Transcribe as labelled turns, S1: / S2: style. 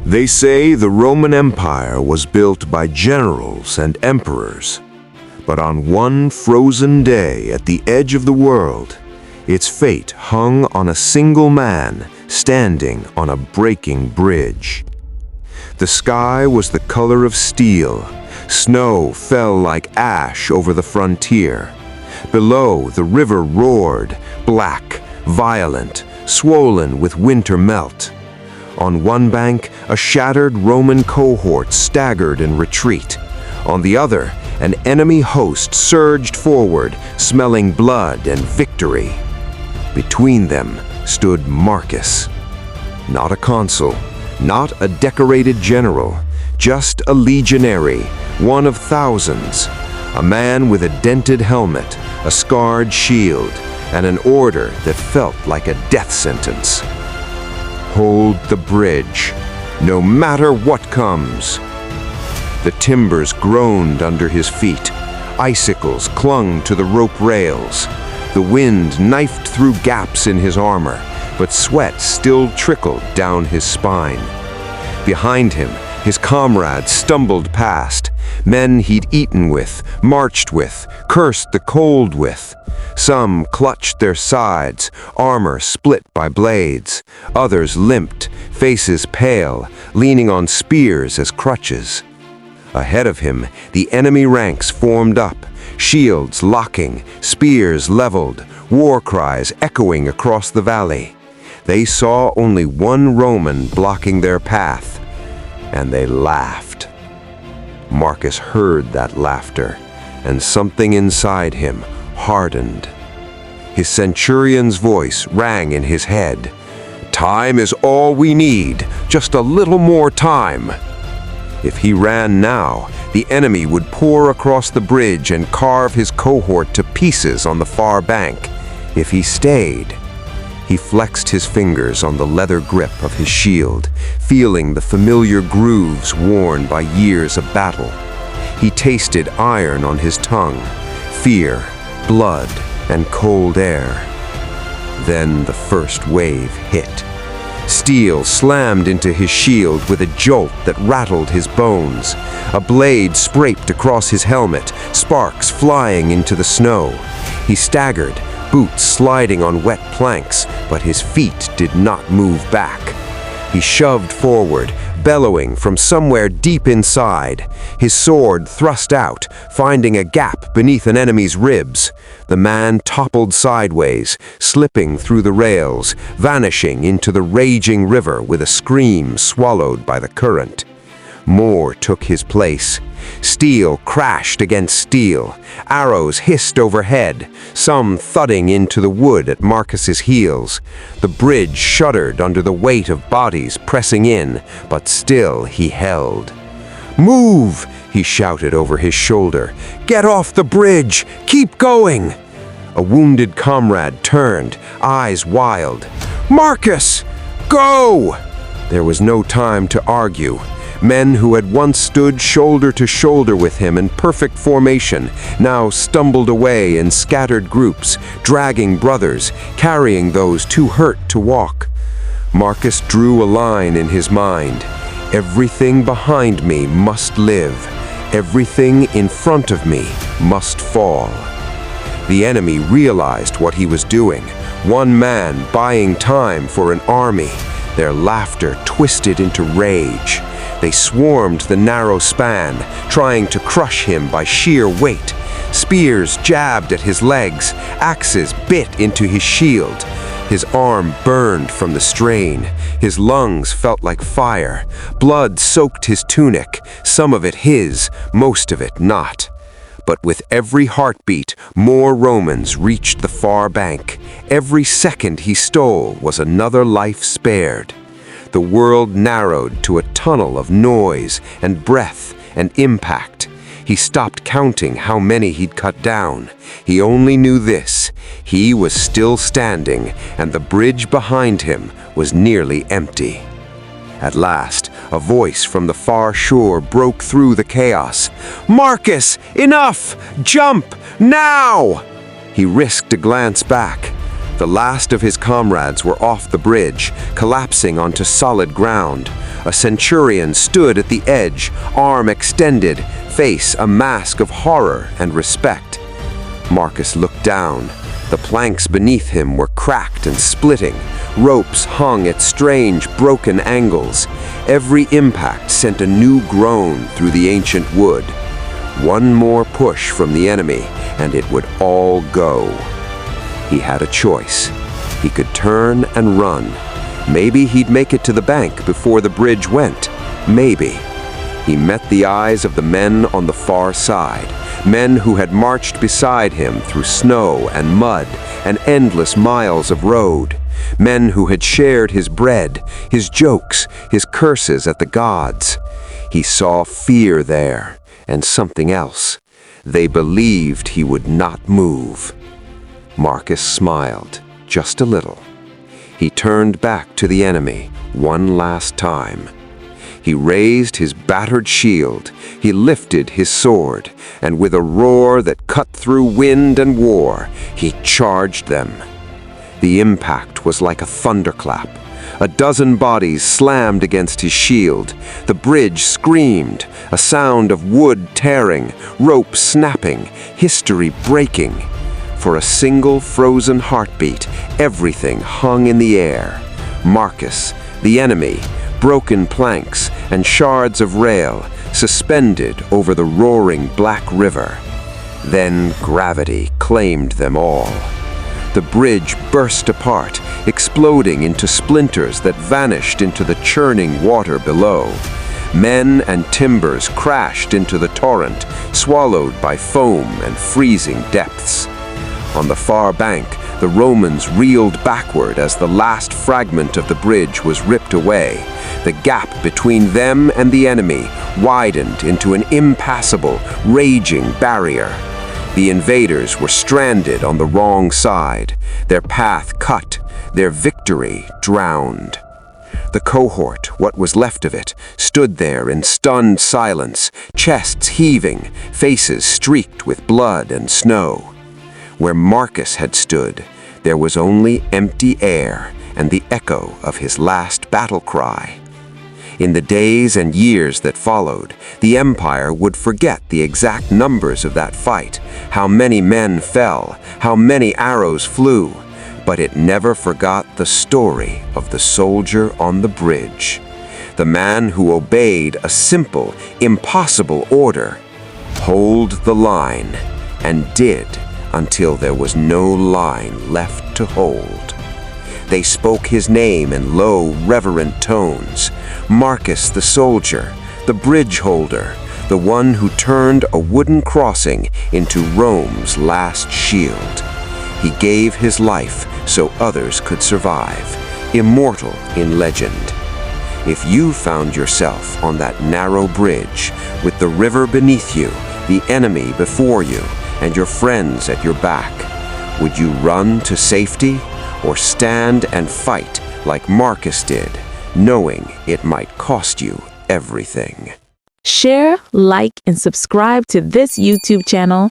S1: They say the Roman Empire was built by generals and emperors, but on one frozen day at the edge of the world, its fate hung on a single man standing on a breaking bridge. The sky was the color of steel. Snow fell like ash over the frontier. Below, the river roared, black, violent, swollen with winter melt. On one bank, a shattered Roman cohort staggered in retreat. On the other, an enemy host surged forward, smelling blood and victory. Between them stood Marcus. Not a consul, not a decorated general, just a legionary, one of thousands. A man with a dented helmet, a scarred shield, and an order that felt like a death sentence. Hold the bridge, no matter what comes. The timbers groaned under his feet. Icicles clung to the rope rails. The wind knifed through gaps in his armor, but sweat still trickled down his spine. Behind him, his comrades stumbled past, men he'd eaten with, marched with, cursed the cold with. Some clutched their sides, armor split by blades. Others limped, faces pale, leaning on spears as crutches. Ahead of him, the enemy ranks formed up, shields locking, spears leveled, war cries echoing across the valley. They saw only one Roman blocking their path, and they laughed. Marcus heard that laughter, and something inside him hardened. His centurion's voice rang in his head. Time is all we need, just a little more time. If he ran now, the enemy would pour across the bridge and carve his cohort to pieces on the far bank. If he stayed, he flexed his fingers on the leather grip of his shield, feeling the familiar grooves worn by years of battle. He tasted iron on his tongue, fear, blood, and cold air. Then the first wave hit. Steel slammed into his shield with a jolt that rattled his bones. A blade scraped across his helmet, sparks flying into the snow. He staggered, boots sliding on wet planks, but his feet did not move back. He shoved forward, bellowing from somewhere deep inside. His sword thrust out, finding a gap beneath an enemy's ribs. The man toppled sideways, slipping through the rails, vanishing into the raging river with a scream swallowed by the current. More took his place. Steel crashed against steel. Arrows hissed overhead, some thudding into the wood at Marcus's heels. The bridge shuddered under the weight of bodies pressing in, but still he held. "Move!" he shouted over his shoulder. "Get off the bridge! Keep going!" A wounded comrade turned, eyes wild. "Marcus! Go!" There was no time to argue. Men who had once stood shoulder to shoulder with him in perfect formation now stumbled away in scattered groups, dragging brothers, carrying those too hurt to walk. Marcus drew a line in his mind. Everything behind me must live. Everything in front of me must fall. The enemy realized what he was doing. One man buying time for an army. Their laughter twisted into rage. They swarmed the narrow span, trying to crush him by sheer weight. Spears jabbed at his legs, axes bit into his shield. His arm burned from the strain. His lungs felt like fire. Blood soaked his tunic, some of it his, most of it not. But with every heartbeat, more Romans reached the far bank. Every second he stole was another life spared. The world narrowed to a tunnel of noise and breath and impact. He stopped counting how many he'd cut down. He only knew this: he was still standing, and the bridge behind him was nearly empty. At last, a voice from the far shore broke through the chaos. "Marcus, enough! Jump! Now!" He risked a glance back. The last of his comrades were off the bridge, collapsing onto solid ground.
S2: A centurion stood at the edge, arm extended, face a mask of horror and respect. Marcus looked down. The planks beneath him were cracked and splitting. Ropes hung at strange, broken angles. Every impact sent a new groan through the ancient wood. One more push from the enemy, and it would all go. He had a choice. He could turn and run. Maybe he'd make it to the bank before the bridge went. Maybe. He met the eyes of the men on the far side, men who had marched beside him through snow and mud and endless miles of road, men who had shared his bread, his jokes, his curses at the gods. He saw fear there, and something else. They believed he would not move. Marcus smiled, just a little. He turned back to the enemy one last time. He raised his battered shield, he lifted his sword, and with a roar that cut through wind and war, he charged them. The impact was like a thunderclap. A dozen bodies slammed against his shield. The bridge screamed, a sound of wood tearing, rope snapping, history breaking. For a single frozen heartbeat, everything hung in the air. Marcus, the enemy, broken planks and shards of rail suspended over the roaring Black River. Then gravity claimed them all. The bridge burst apart, exploding into splinters that vanished into the churning water below. Men and timbers crashed into the torrent, swallowed by foam and freezing depths. On the far bank, the Romans reeled backward as the last fragment of the bridge was ripped away. The gap between them and the enemy widened into an impassable, raging barrier. The invaders were stranded on the wrong side, their path cut, their victory drowned. The cohort, what was left of it, stood there in stunned silence, chests heaving, faces streaked with blood and snow. Where Marcus had stood, there was only empty air and the echo of his last battle cry. In the days and years that followed, the Empire would forget the exact numbers of that fight, how many men fell, how many arrows flew, but it never forgot the story of the soldier on the bridge, the man who obeyed a simple, impossible order: hold the line, and did until there was no line left to hold. They spoke his name in low, reverent tones. Marcus the soldier, the bridge holder, the one who turned a wooden crossing into Rome's last shield. He gave his life so others could survive, immortal in legend. If you found yourself on that narrow bridge, with the river beneath you, the enemy before you, and your friends at your back, would you run to safety or stand and fight like Marcus did, knowing it might cost you everything?
S3: Share, like, and subscribe to this YouTube channel